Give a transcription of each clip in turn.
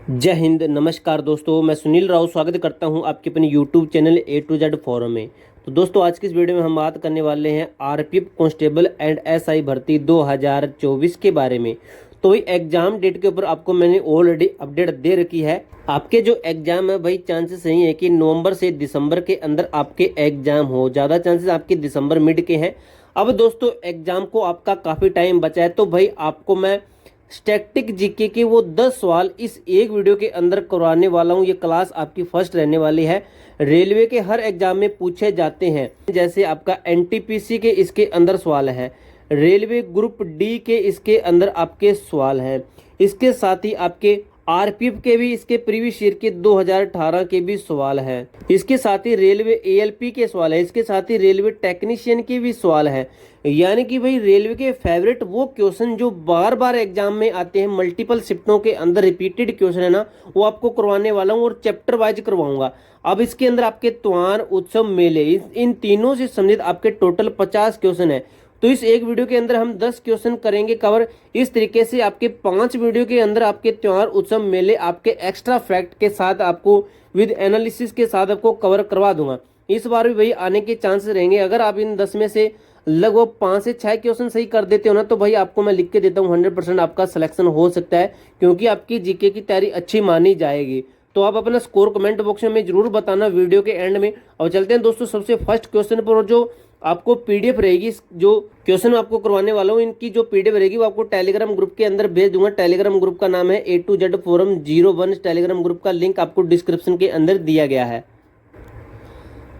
जय हिंद। नमस्कार दोस्तों, मैं सुनील राव स्वागत करता हूं आपके अपने YouTube channel A to Z forum में। तो दोस्तों, आज की इस वीडियो में हम बात करने वाले हैं आरपीएफ कांस्टेबल एंड एसआई भर्ती 2024 के बारे में। तो ये एग्जाम डेट के ऊपर आपको मैंने ऑलरेडी अपडेट दे रखी है। आपके जो एग्जाम है भाई, चांसेस यही है कि नवंबर से दिसंबर के अंदर आपके एग्जाम हो। ज़्यादा चांसेस आपके दिसंबर मिड के हैं। अब दोस्तों, एग्जाम को आपका काफ़ी टाइम बचा है, तो भाई आपको मैं स्टैटिक जीके के वो 10 सवाल इस एक वीडियो के अंदर करवाने वाला हूँ। ये क्लास आपकी फर्स्ट रहने वाली है। रेलवे के हर एग्जाम में पूछे जाते हैं, जैसे आपका एनटीपीसी के इसके अंदर सवाल है, रेलवे ग्रुप डी के इसके अंदर आपके सवाल हैं। इसके साथ ही आपके आरपीएफ के भी इसके प्रीवियस ईयर के 2018 के भी सवाल हैं। इसके साथ ही रेलवे एएलपी के सवाल है। इसके साथ ही रेलवे टेक्नीशियन के भी सवाल है। यानी कि भाई रेलवे के फेवरेट वो क्वेश्चन जो बार बार एग्जाम में आते हैं, मल्टीपल शिफ्टों के अंदर रिपीटेड क्वेश्चन है ना, वो आपको करवाने वाला हूँ और चैप्टर वाइज करवाऊंगा। अब इसके अंदर आपके त्योहार, उत्सव, मेले, इन तीनों से संबंधित आपके टोटल 50 क्वेश्चन है। तो इस एक वीडियो के अंदर हम 10 क्वेश्चन करेंगे कवर। इस तरीके से आपके 5 वीडियो के अंदर आपके त्योहार, उत्सव, मेले आपके एक्स्ट्रा फैक्ट के साथ आपको विद एनालिसिस के साथ आपको कवर करवा दूंगा। इस बार भी भाई आने के चांसेस रहेंगे। अगर आप इन 10 में से लगभग 5 से 6 क्वेश्चन सही कर देते हो ना, तो भाई आपको मैं लिख के देता हूँ 100% आपका सिलेक्शन हो सकता है, क्योंकि आपकी जीके की तैयारी अच्छी मानी जाएगी। तो आप अपना स्कोर कमेंट बॉक्स में जरूर बताना वीडियो के एंड में। और चलते हैं दोस्तों सबसे फर्स्ट क्वेश्चन पर। जो आपको पीडीएफ रहेगी, जो क्वेश्चन आपको करवाने वाला हूँ, इनकी जो पीडीएफ रहेगी वो आपको टेलीग्राम ग्रुप के अंदर भेज दूंगा। टेलीग्राम ग्रुप का नाम है A to Z forum 01। Telegram group का लिंक आपको डिस्क्रिप्शन के अंदर दिया गया है।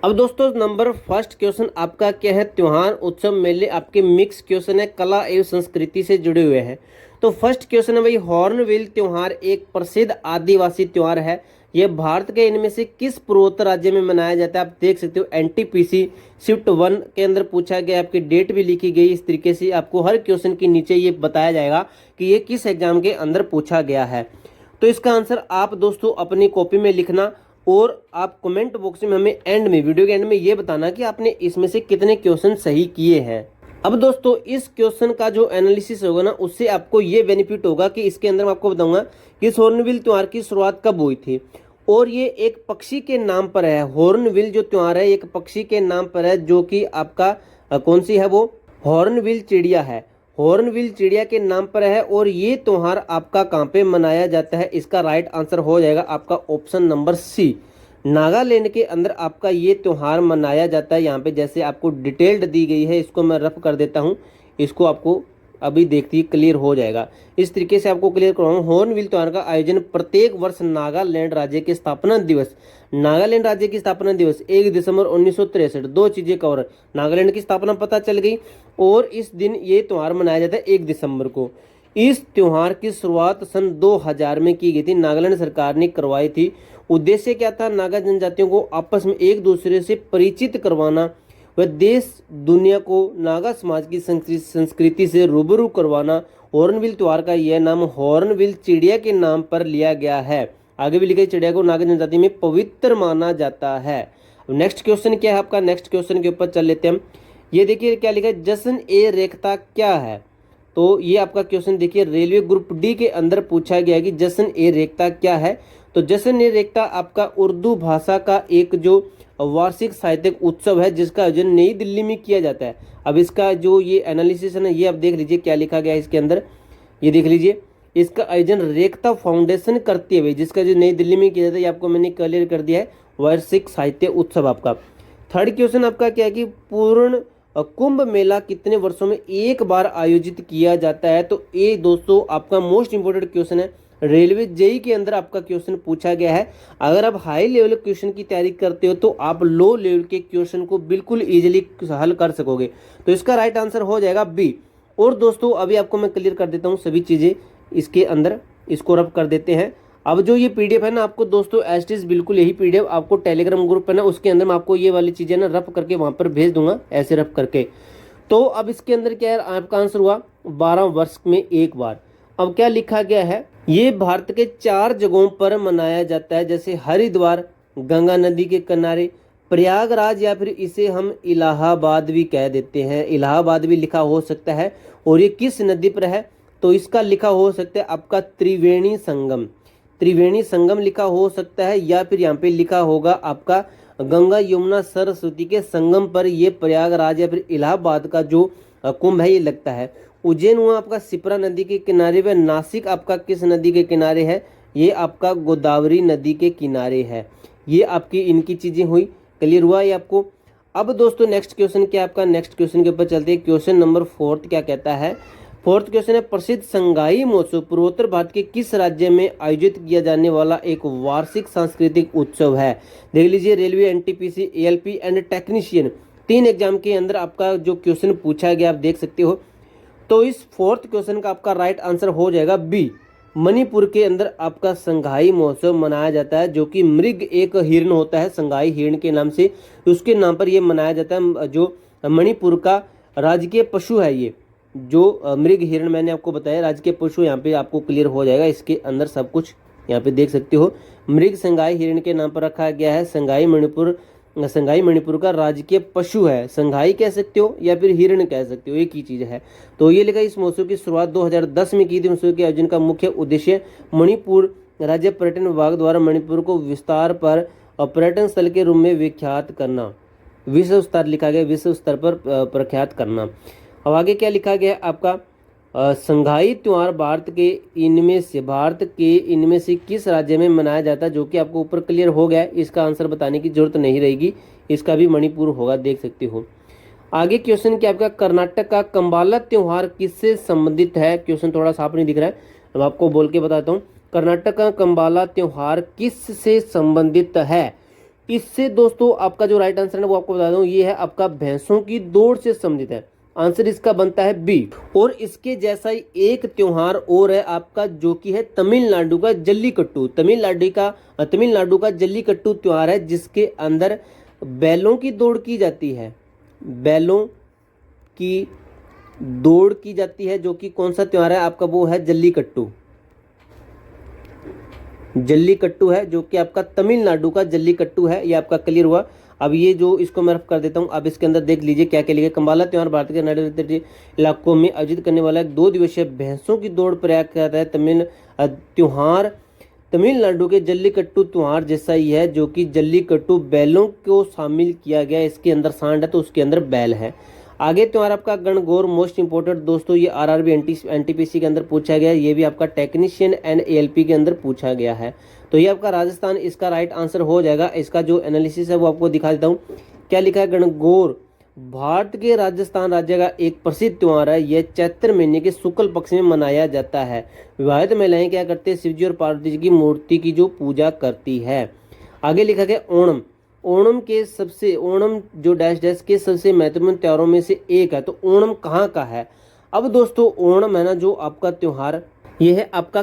अब दोस्तों, नंबर फर्स्ट क्वेश्चन आपका क्या है? त्योहार, उत्सव, मेले आपके मिक्स क्वेश्चन है, कला एवं संस्कृति से जुड़े हुए हैं। तो फर्स्ट क्वेश्चन है भाई, हॉर्नबिल त्योहार एक प्रसिद्ध आदिवासी त्योहार है। यह भारत के इनमें से किस पूर्वोत्तर राज्य में मनाया जाता है? आप देख सकते हो एनटीपीसी शिफ्ट 1 के अंदर पूछा गया, आपकी डेट भी लिखी गई। इस तरीके से आपको हर क्वेश्चन के नीचे ये बताया जाएगा कि ये किस एग्जाम के अंदर पूछा गया है। तो इसका आंसर आप दोस्तों अपनी कॉपी में लिखना, और आप कमेंट बॉक्स में हमें एंड में, वीडियो के एंड में ये बताना कि आपने इसमें से कितने क्वेश्चन सही किए हैं। अब दोस्तों, इस क्वेश्चन का जो एनालिसिस होगा ना, उससे आपको ये बेनिफिट होगा कि इसके अंदर मैं आपको बताऊंगा कि हॉर्नबिल त्योहार की शुरुआत कब हुई थी। और ये एक पक्षी के नाम पर है। हॉर्नबिल जो त्योहार है एक पक्षी के नाम पर है, जो कि आपका कौन सी है? वो हॉर्नबिल चिड़िया है। हॉर्नबिल चिड़िया के नाम पर है। और ये त्योहार आपका कहाँ पे मनाया जाता है? इसका राइट आंसर हो जाएगा आपका ऑप्शन नंबर सी, नागालैंड के अंदर आपका ये त्योहार मनाया जाता है। यहाँ पे जैसे आपको डिटेल्ड दी गई है, इसको मैं रफ कर देता हूँ, इसको आपको अभी देखते ही क्लियर हो जाएगा। इस तरीके से आपको क्लियर करवाऊँ। हॉर्नबिल त्योहार का आयोजन प्रत्येक वर्ष नागालैंड राज्य के स्थापना दिवस, नागालैंड राज्य की स्थापना दिवस 1 दिसंबर 1963, दो चीजें कवर, नागालैंड की स्थापना पता चल गई, और इस दिन ये त्योहार मनाया जाता है 1 दिसंबर को। इस त्योहार की शुरुआत सन 2000 में की गई थी, नागालैंड सरकार ने करवाई थी। उद्देश्य क्या था? नागा जनजातियों को आपस में एक दूसरे से परिचित करवाना व देश दुनिया को नागा समाज की संस्कृति से रूबरू करवाना। हॉर्नबिल त्योहार का यह नाम हॉर्नबिल चिड़िया के नाम पर लिया गया है। आगे भी लिखा है, चिड़िया को नागा जनजाति में पवित्र माना जाता है। नेक्स्ट क्वेश्चन क्या है आपका? नेक्स्ट क्वेश्चन के ऊपर चल लेते हैं हम। ये देखिए क्या लिखा है, जश्न ए रेखता क्या है? तो ये आपका क्वेश्चन देखिए रेलवे ग्रुप डी के अंदर पूछा गया है कि जश्न ए रेखता क्या है। तो जश्न ए रेखता आपका उर्दू भाषा का एक जो वार्षिक साहित्यिक उत्सव है, जिसका आयोजन नई दिल्ली में किया जाता है। अब इसका जो ये एनालिसिस है ना, ये आप देख लीजिए क्या लिखा गया है इसके अंदर, ये देख लीजिए। इसका आयोजन रेखता फाउंडेशन करती है भाई, जिसका जो नई दिल्ली में किया जाता है, ये आपको मैंने क्लियर कर दिया है, वार्षिक साहित्य उत्सव आपका। थर्ड क्वेश्चन आपका क्या है कि पूर्ण कुंभ मेला कितने वर्षों में एक बार आयोजित किया जाता है? तो ये दोस्तों आपका मोस्ट इंपोर्टेंट क्वेश्चन है। रेलवे जेई के अंदर आपका क्वेश्चन पूछा गया है। अगर आप हाई लेवल क्वेश्चन की तैयारी करते हो, तो आप लो लेवल के क्वेश्चन को बिल्कुल इजीली हल कर सकोगे। तो इसका राइट आंसर हो जाएगा बी। और दोस्तों, अभी आपको मैं क्लियर कर देता हूँ सभी चीज़ें इसके अंदर, इसको रफ कर देते हैं। अब जो ये पीडीएफ है ना, आपको दोस्तों एज बिल्कुल यही पीडीएफ आपको टेलीग्राम ग्रुप है ना, उसके अंदर मैं आपको ये वाली चीज़ें ना रफ करके वहाँ पर भेज दूंगा, ऐसे रफ करके। तो अब इसके अंदर क्या है, आपका आंसर हुआ 12 वर्ष में एक बार। अब क्या लिखा गया है, ये भारत के 4 जगहों पर मनाया जाता है, जैसे हरिद्वार, गंगा नदी के किनारे, प्रयागराज, या फिर इसे हम इलाहाबाद भी कह देते हैं, इलाहाबाद भी लिखा हो सकता है। और ये किस नदी पर है? तो इसका लिखा हो सकता है आपका त्रिवेणी संगम। त्रिवेणी संगम लिखा हो सकता है, या फिर यहाँ पे लिखा होगा आपका गंगा यमुना सरस्वती के संगम पर ये प्रयागराज या फिर इलाहाबाद का जो कुंभ है ये लगता है। उज्जैन हुआ आपका शिप्रा नदी के किनारे, व नासिक आपका किस नदी के किनारे है, ये आपका गोदावरी नदी के किनारे है। ये आपकी इनकी चीजें हुई, क्लियर हुआ ये आपको। अब दोस्तों नेक्स्ट क्वेश्चन क्या आपका, नेक्स्ट क्वेश्चन के ऊपर चलते हैं। क्वेश्चन नंबर 4 क्या कहता है, 4th क्वेश्चन है, प्रसिद्ध संगाई महोत्सव पूर्वोत्तर भारत के किस राज्य में आयोजित किया जाने वाला एक वार्षिक सांस्कृतिक उत्सव है। देख लीजिए, railway, NTPC, ALP and technician 3 exam के अंदर आपका जो क्वेश्चन पूछा गया आप देख सकते हो। तो इस 4th क्वेश्चन का आपका राइट आंसर हो जाएगा बी। मणिपुर के अंदर आपका संगाई महोत्सव मनाया जाता है, जो कि मृग एक हिरण होता है संगाई हिरण के नाम से, उसके नाम पर यह मनाया जाता है। जो मणिपुर का राजकीय पशु है, ये जो मृग हिरण मैंने आपको बताया राजकीय पशु, यहाँ पे आपको क्लियर हो जाएगा। इसके अंदर सब कुछ यहाँ पे देख सकते हो, मृग संगाई हिरण के नाम पर रखा गया है। संगाई मणिपुर का राजकीय पशु है, संगाई कह सकते हो या फिर हिरण कह सकते हो, एक ही चीज है। तो ये लिखा, इस महोत्सव की शुरुआत 2010 में की थी। महोत्सव के आयोजन का मुख्य उद्देश्य मणिपुर राज्य पर्यटन विभाग द्वारा मणिपुर को विस्तार पर पर्यटन स्थल के रूप में विख्यात करना, विश्व स्तर लिखा गया, विश्व स्तर पर प्रख्यात करना। अब आगे क्या लिखा गया आपका, संगाई त्योहार भारत के इनमें से किस राज्य में मनाया जाता है, जो कि आपको ऊपर क्लियर हो गया। इसका आंसर बताने की जरूरत नहीं रहेगी, इसका भी मणिपुर होगा, देख सकते हो। आगे क्वेश्चन क्या आपका, कर्नाटक का कंबाला त्योहार किससे संबंधित है। क्वेश्चन थोड़ा साफ नहीं दिख रहा है, मैं आपको बोल के बताता हूँ। कर्नाटक का कंबाला त्योहार किससे संबंधित है। इससे दोस्तों आपका जो राइट आंसर है वो आपको बता दूं, ये है आपका भैंसों की दौड़ से संबंधित है। आंसर इसका बनता है बी। और इसके जैसा ही एक त्योहार और है आपका, जो कि है तमिलनाडु का जल्लीकट्टू। तमिलनाडु का जल्लीकट्टू त्योहार है, जिसके अंदर बैलों की दौड़ की जाती है, बैलों की दौड़ की जाती है। जो कि कौन सा त्योहार है आपका, वो है जल्लीकट्टू है, जो कि आपका तमिलनाडु का जल्लीकट्टू है। ये आपका क्लियर हुआ। अब ये जो इसको मैं रफ कर देता हूँ, अब इसके अंदर देख लीजिए क्या क्या लिखा। कंबाला त्योहार भारत के नैऋत्य इलाकों में आयोजित करने वाला एक 2 दिवसीय भैंसों की दौड़ प्रयाग कहता है। त्योहार तमिलनाडु के जल्लीकट्टू त्योहार जैसा ही है, जो कि जल्लीकट्टू बैलों को शामिल किया गया। इसके अंदर सांड है तो उसके अंदर बैल है। आगे त्योहार आपका गणगौर, मोस्ट इंपोर्टेंट दोस्तों, ये आरआरबी एनटीपीसी के अंदर पूछा गया। ये भी आपका टेक्नीशियन एंड एएलपी के अंदर पूछा गया है। तो ये आपका राजस्थान इसका राइट आंसर हो जाएगा। इसका जो एनालिसिस है वो आपको दिखा देता हूँ। क्या लिखा है, गणगौर भारत के राजस्थान राज्य का एक प्रसिद्ध त्योहार है। यह चैत्र महीने के शुक्ल पक्ष में मनाया जाता है। विवाहित महिलाएं क्या करते हैं, शिवजी और पार्वती जी की मूर्ति की जो पूजा करती है। आगे लिखा गया ओणम, ओणम जो डैश डैश के सबसे महत्वपूर्ण त्योहारों में से एक है। तो ओणम कहाँ का है। अब दोस्तों ओणम है ना जो आपका त्योहार, ये है आपका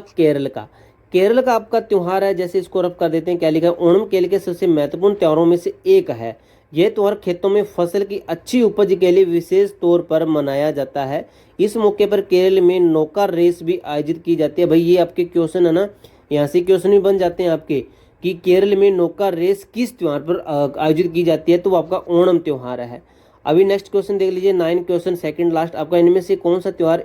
केरल का आपका त्योहार है। जैसे इसको रफ कर देते हैं, क्या लिखा है, ओणम केरल के सबसे महत्वपूर्ण त्योहारों में से एक है। यह त्योहार खेतों में फसल की अच्छी उपज के लिए विशेष तौर पर मनाया जाता है। इस मौके पर केरल में नौका रेस भी आयोजित की जाती है। भाई ये आपके क्वेश्चन है ना, यहाँ से क्वेश्चन भी बन जाते हैं आपके, कि केरल में नौका रेस किस त्योहार पर आयोजित की जाती है। तो वो आपका ओणम त्योहार है। अभी नेक्स्ट क्वेश्चन देख लीजिए, 9 क्वेश्चन, सेकंड लास्ट आपका, इनमें से कौन सा त्योहार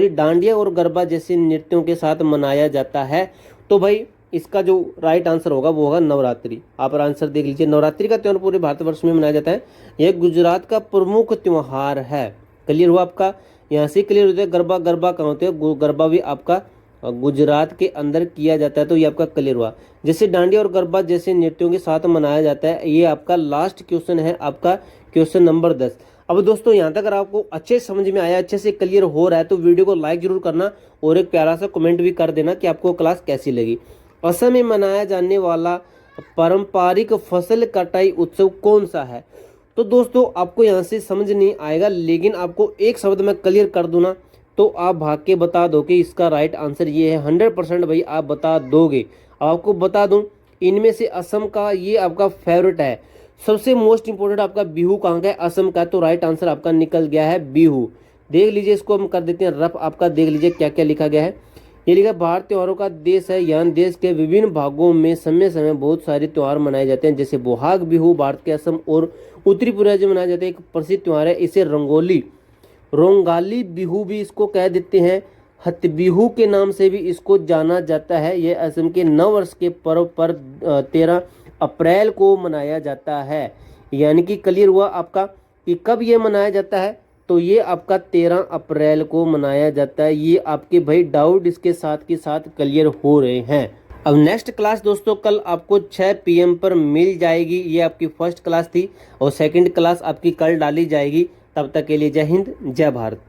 डांडिया और गरबा जैसे नृत्यों के साथ मनाया जाता है। तो भाई इसका जो राइट आंसर होगा वो होगा नवरात्रि। आप आंसर देख लीजिए, नवरात्रि का त्योहार पूरे भारतवर्ष में मनाया जाता है। यह गुजरात का प्रमुख त्योहार है। क्लियर हुआ आपका, यहाँ से क्लियर होता है। गरबा कहाँ होते हैं, गरबा भी आपका गुजरात के अंदर किया जाता है। तो ये आपका क्लियर हुआ। जैसे डांडिया और गरबा जैसे नृत्यों के साथ मनाया जाता है। ये आपका लास्ट क्वेश्चन है, आपका क्वेश्चन नंबर 10। अब दोस्तों यहाँ तक अगर आपको अच्छे समझ में आया, अच्छे से क्लियर हो रहा है, तो वीडियो को लाइक जरूर करना और एक प्यारा सा कमेंट भी कर देना कि आपको क्लास कैसी लगी। असम में मनाया जाने वाला पारंपरिक फसल कटाई उत्सव कौन सा है। तो दोस्तों आपको यहाँ से समझ नहीं आएगा, लेकिन आपको एक शब्द में क्लियर कर दूँ ना, तो आप भाग के बता दो कि इसका राइट आंसर ये है। 100% भाई आप बता दोगे। आपको बता दूं, इनमें से असम का ये आपका फेवरेट है। सबसे मोस्ट इंपोर्टेंट आपका बिहू कहाँ का है, असम का। तो राइट आंसर आपका निकल गया है बिहू। देख लीजिए, इसको हम कर देते हैं रफ। आपका देख लीजिए क्या क्या लिखा गया है। ये लिखा, भारत त्योहारों का देश है। यहाँ देश के विभिन्न भागों में समय समय बहुत सारे त्योहार मनाए जाते हैं। जैसे बोहाग बिहू भारत के असम और उत्तरी पूर्व राज्य में मनाया जाता है। एक प्रसिद्ध त्योहार है, इसे रोंगाली बिहू भी इसको कह देते हैं। हतबिहू के नाम से भी इसको जाना जाता है। यह असम के नव वर्ष के पर्व पर 13 अप्रैल को मनाया जाता है। यानी कि क्लियर हुआ आपका कि कब ये मनाया जाता है, तो ये आपका 13 अप्रैल को मनाया जाता है। ये आपके भाई डाउट इसके साथ के साथ क्लियर हो रहे हैं। अब नेक्स्ट क्लास दोस्तों कल आपको 6 PM पर मिल जाएगी। ये आपकी फर्स्ट क्लास थी और सेकंड क्लास आपकी कल डाली जाएगी। तब तक के लिए जय हिंद, जय भारत।